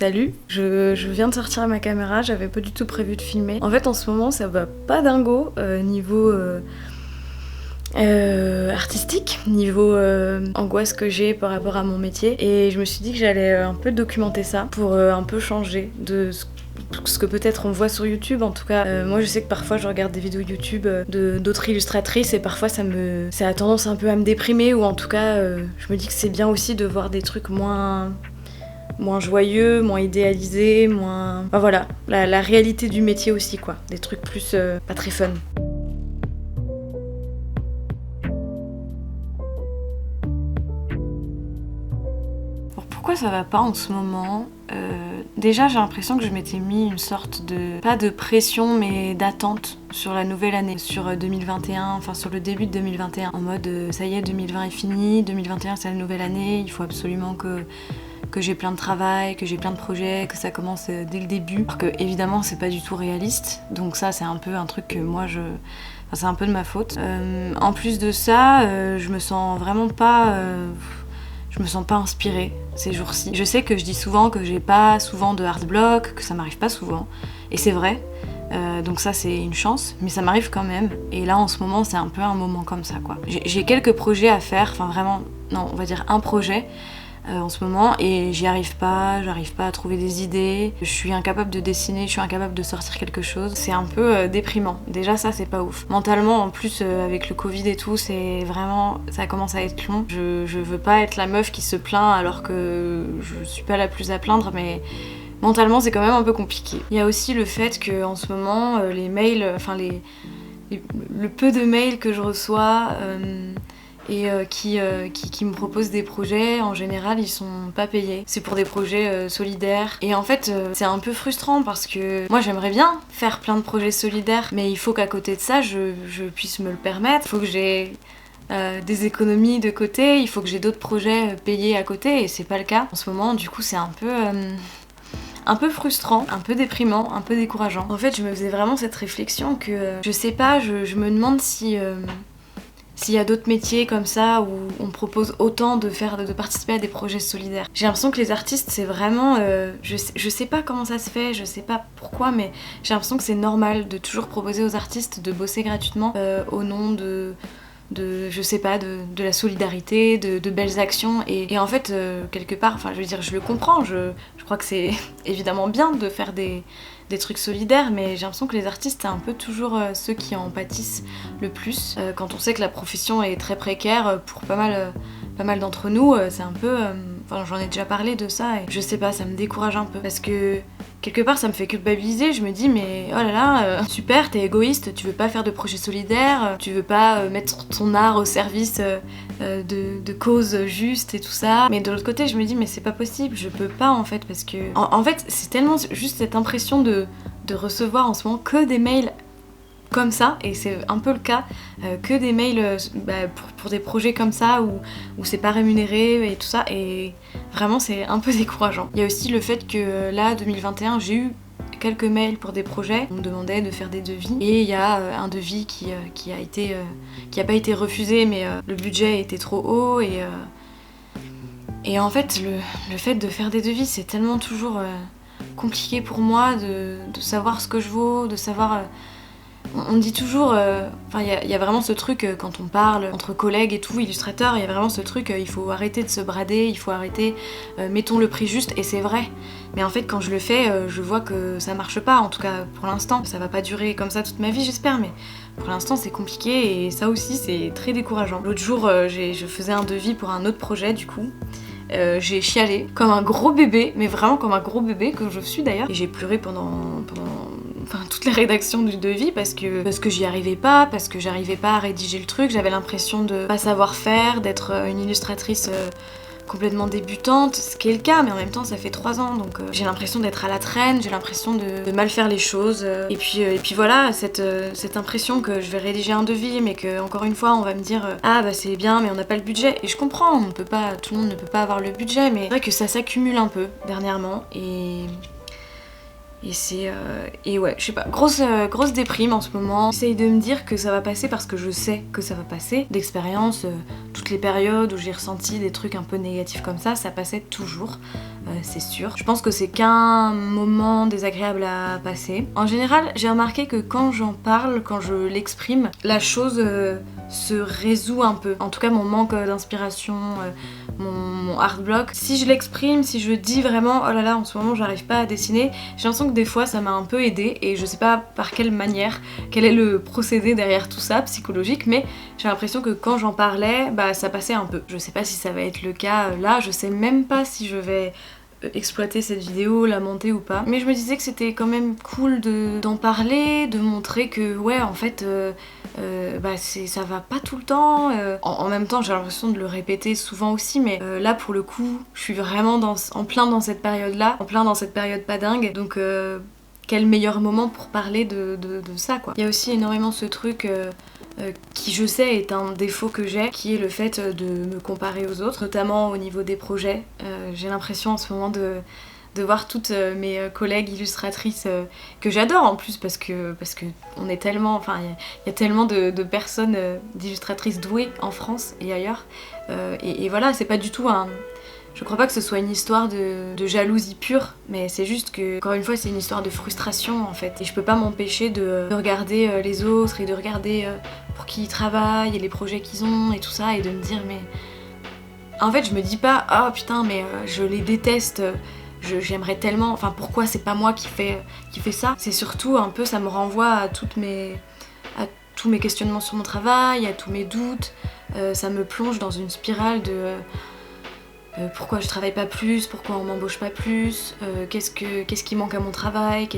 Salut, je viens de sortir ma caméra, j'avais pas du tout prévu de filmer. En fait en ce moment ça va pas dingo niveau artistique, niveau angoisse que j'ai par rapport à mon métier. Et je me suis dit que j'allais un peu documenter ça pour un peu changer de ce que peut-être on voit sur YouTube. En tout cas, moi je sais que parfois je regarde des vidéos YouTube d'autres illustratrices et parfois ça a tendance un peu à me déprimer, ou en tout cas je me dis que c'est bien aussi de voir des trucs moins joyeux, moins idéalisés, moins... Enfin voilà, la réalité du métier aussi quoi, des trucs plus pas très fun. Alors pourquoi ça va pas en ce moment ? Déjà j'ai l'impression que je m'étais mis une sorte de... pas de pression mais d'attente sur la nouvelle année, sur 2021, enfin sur le début de 2021. En mode ça y est, 2020 est fini, 2021 c'est la nouvelle année, il faut absolument que j'ai plein de travail, que j'ai plein de projets, que ça commence dès le début. Alors que évidemment c'est pas du tout réaliste, donc ça c'est un peu un truc que moi Enfin, c'est un peu de ma faute. En plus de ça, je me sens vraiment pas... Je me sens pas inspirée ces jours-ci. Je sais que je dis souvent que j'ai pas souvent de hard block, que ça m'arrive pas souvent, et c'est vrai. Donc ça c'est une chance, mais ça m'arrive quand même. Et là en ce moment c'est un peu un moment comme ça quoi. J'ai quelques projets à faire, enfin vraiment, non on va dire un projet en ce moment, et j'arrive pas à trouver des idées, je suis incapable de dessiner, je suis incapable de sortir quelque chose. C'est un peu déprimant, déjà ça c'est pas ouf. Mentalement en plus avec le Covid et tout, c'est vraiment, ça commence à être long. Je veux pas être la meuf qui se plaint alors que je suis pas la plus à plaindre, mais mentalement c'est quand même un peu compliqué. Il y a aussi le fait que en ce moment les mails, enfin le peu de mails que je reçois et qui me proposent des projets, en général ils sont pas payés. C'est pour des projets solidaires. Et en fait c'est un peu frustrant parce que moi j'aimerais bien faire plein de projets solidaires, mais il faut qu'à côté de ça je puisse me le permettre. Il faut que j'ai des économies de côté, il faut que j'ai d'autres projets payés à côté, et c'est pas le cas en ce moment. Du coup c'est un peu frustrant, un peu déprimant, un peu décourageant. En fait je me faisais vraiment cette réflexion que je sais pas, je me demande si s'il y a d'autres métiers comme ça où on propose autant de participer à des projets solidaires. J'ai l'impression que les artistes, c'est vraiment... je sais pas comment ça se fait, je sais pas pourquoi, mais j'ai l'impression que c'est normal de toujours proposer aux artistes de bosser gratuitement au nom de je sais pas, de la solidarité, de belles actions. Et en fait, quelque part, enfin je veux dire, je le comprends, je crois que c'est évidemment bien de faire des trucs solidaires, mais j'ai l'impression que les artistes c'est un peu toujours ceux qui en pâtissent le plus. Quand on sait que la profession est très précaire pour pas mal d'entre nous, c'est un peu... Enfin j'en ai déjà parlé de ça, et je sais pas, ça me décourage un peu, parce que quelque part ça me fait culpabiliser. Je me dis mais oh là là, super, t'es égoïste, tu veux pas faire de projet solidaire, tu veux pas mettre ton art au service de causes justes et tout ça. Mais de l'autre côté je me dis mais c'est pas possible, je peux pas en fait, parce que en fait c'est tellement juste cette impression de recevoir en ce moment que des mails comme ça, et c'est un peu le cas, que des mails pour des projets comme ça où c'est pas rémunéré et tout ça, et vraiment c'est un peu décourageant. Il y a aussi le fait que là 2021 j'ai eu quelques mails pour des projets, on me demandait de faire des devis, et il y a un devis qui a pas été refusé, mais le budget était trop haut, et en fait le fait de faire des devis c'est tellement toujours compliqué pour moi de savoir ce que je vaux, de savoir... On dit toujours, enfin il y a vraiment ce truc quand on parle entre collègues et tout, illustrateurs, il y a vraiment ce truc, il faut arrêter de se brader, il faut arrêter, mettons le prix juste, et c'est vrai. Mais en fait quand je le fais, je vois que ça marche pas, en tout cas pour l'instant. Ça va pas durer comme ça toute ma vie j'espère, mais pour l'instant c'est compliqué, et ça aussi c'est très décourageant. L'autre jour je faisais un devis pour un autre projet du coup. J'ai chialé comme un gros bébé, mais vraiment comme un gros bébé que je suis d'ailleurs, et j'ai pleuré pendant toute la rédaction du devis parce que j'y arrivais pas, parce que j'arrivais pas à rédiger le truc. J'avais l'impression de pas savoir faire, d'être une illustratrice complètement débutante, ce qui est le cas, mais en même temps ça fait 3 ans, donc j'ai l'impression d'être à la traîne, j'ai l'impression de mal faire les choses, et puis voilà, cette impression que je vais rédiger un devis, mais que encore une fois on va me dire ah bah c'est bien mais on n'a pas le budget, et je comprends, tout le monde ne peut pas avoir le budget, mais c'est vrai que ça s'accumule un peu dernièrement, et ouais, je sais pas, grosse déprime en ce moment. J'essaye de me dire que ça va passer parce que je sais que ça va passer. D'expérience, toutes les périodes où j'ai ressenti des trucs un peu négatifs comme ça passait toujours. c'est sûr. Je pense que c'est qu'un moment désagréable à passer. En général, j'ai remarqué que quand j'en parle, quand je l'exprime, la chose se résout un peu. En tout cas, mon manque d'inspiration, mon art block. Si je l'exprime, si je dis vraiment oh là là, en ce moment j'arrive pas à dessiner, j'ai l'impression que des fois ça m'a un peu aidée et je sais pas par quelle manière, quel est le procédé derrière tout ça, psychologique, mais j'ai l'impression que quand j'en parlais, bah ça passait un peu. Je sais pas si ça va être le cas là, je sais même pas si je vais exploiter cette vidéo, la monter ou pas. Mais je me disais que c'était quand même cool d'en parler, de montrer que ouais en fait bah ça va pas tout le temps. En même temps j'ai l'impression de le répéter souvent aussi, mais là pour le coup je suis vraiment en plein dans cette période là, en plein dans cette période pas dingue, donc quel meilleur moment pour parler de ça quoi. Il y a aussi énormément ce truc qui je sais est un défaut que j'ai, qui est le fait de me comparer aux autres, notamment au niveau des projets. J'ai l'impression en ce moment de voir toutes mes collègues illustratrices que j'adore en plus parce que on est tellement, enfin il y a tellement de personnes d'illustratrices douées en France et ailleurs et voilà, c'est pas du tout je crois pas que ce soit une histoire de jalousie pure, mais c'est juste que, encore une fois, c'est une histoire de frustration en fait. Et je peux pas m'empêcher de regarder les autres et de regarder pour qui ils travaillent et les projets qu'ils ont et tout ça et de me dire mais... En fait, je me dis pas oh putain mais je les déteste, j'aimerais tellement... Enfin pourquoi c'est pas moi qui fait ça. C'est surtout un peu, ça me renvoie à tous mes questionnements sur mon travail, à tous mes doutes. Ça me plonge dans une spirale de... pourquoi je travaille pas plus, pourquoi on m'embauche pas plus, qu'est-ce qui manque à mon travail,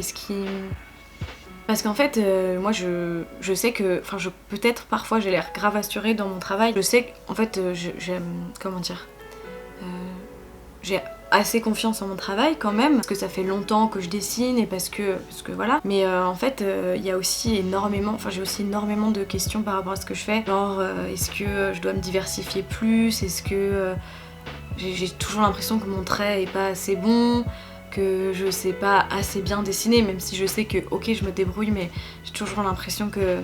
Parce qu'en fait, moi je sais que, enfin peut-être parfois j'ai l'air grave assurée dans mon travail, je sais qu'en fait j'aime, comment dire, j'ai assez confiance en mon travail quand même, parce que ça fait longtemps que je dessine et parce que voilà. Mais en fait, il y a aussi énormément, enfin j'ai aussi énormément de questions par rapport à ce que je fais, genre est-ce que je dois me diversifier plus, est-ce que... j'ai toujours l'impression que mon trait est pas assez bon, que je sais pas assez bien dessiner, même si je sais que ok je me débrouille, mais j'ai toujours l'impression que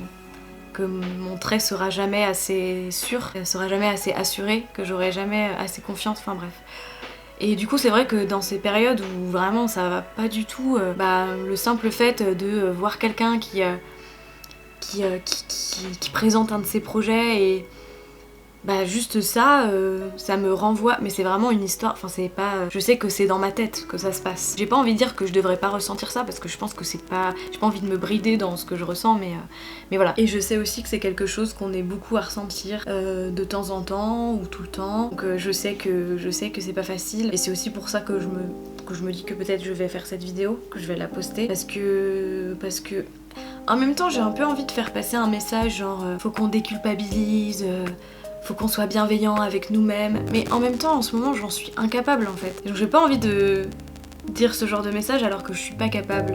mon trait sera jamais assez sûr, sera jamais assez assuré, que j'aurai jamais assez confiance, enfin bref. Et du coup c'est vrai que dans ces périodes où vraiment ça va pas du tout, le simple fait de voir quelqu'un qui présente un de ses projets et bah juste ça, ça me renvoie, mais c'est vraiment une histoire, enfin c'est pas... Je sais que c'est dans ma tête que ça se passe. J'ai pas envie de dire que je devrais pas ressentir ça parce que je pense que c'est pas... J'ai pas envie de me brider dans ce que je ressens, mais voilà. Et je sais aussi que c'est quelque chose qu'on est beaucoup à ressentir de temps en temps ou tout le temps. Donc je sais que c'est pas facile et c'est aussi pour ça que je me dis que peut-être je vais faire cette vidéo, que je vais la poster parce que... En même temps j'ai un peu envie de faire passer un message genre faut qu'on déculpabilise, faut qu'on soit bienveillant avec nous-mêmes, mais en même temps en ce moment j'en suis incapable en fait. Donc j'ai pas envie de dire ce genre de message alors que je suis pas capable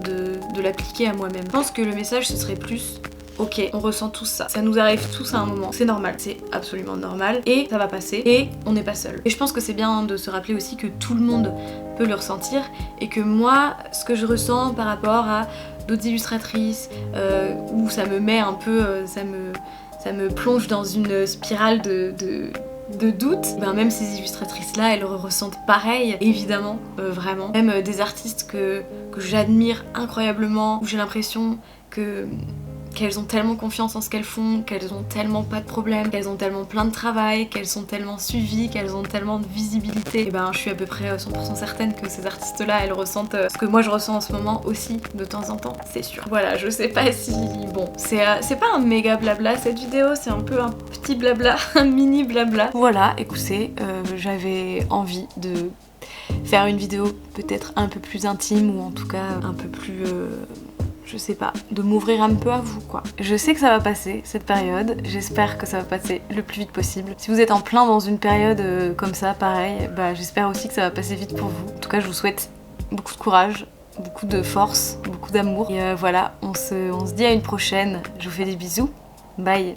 de l'appliquer à moi-même. Je pense que le message ce serait plus ok, on ressent tous ça, ça nous arrive tous à un moment, c'est normal, c'est absolument normal et ça va passer et on n'est pas seul. Et je pense que c'est bien de se rappeler aussi que tout le monde peut le ressentir et que moi ce que je ressens par rapport à d'autres illustratrices où ça me met un peu, ça me plonge dans une spirale de doute, même ces illustratrices là elles ressentent pareil évidemment, vraiment. Même des artistes que j'admire incroyablement, où j'ai l'impression qu'elles ont tellement confiance en ce qu'elles font, qu'elles ont tellement pas de problème, qu'elles ont tellement plein de travail, qu'elles sont tellement suivies, qu'elles ont tellement de visibilité. Et je suis à peu près 100% certaine que ces artistes-là, elles ressentent ce que moi je ressens en ce moment aussi, de temps en temps, c'est sûr. Voilà, je sais pas si... Bon, c'est pas un méga blabla cette vidéo, c'est un peu un petit blabla, un mini blabla. Voilà, écoutez, j'avais envie de faire une vidéo peut-être un peu plus intime ou en tout cas un peu plus... je sais pas, de m'ouvrir un peu à vous quoi. Je sais que ça va passer cette période, j'espère que ça va passer le plus vite possible. Si vous êtes en plein dans une période comme ça, pareil, j'espère aussi que ça va passer vite pour vous. En tout cas je vous souhaite beaucoup de courage, beaucoup de force, beaucoup d'amour. Et voilà, on se dit à une prochaine, je vous fais des bisous, bye.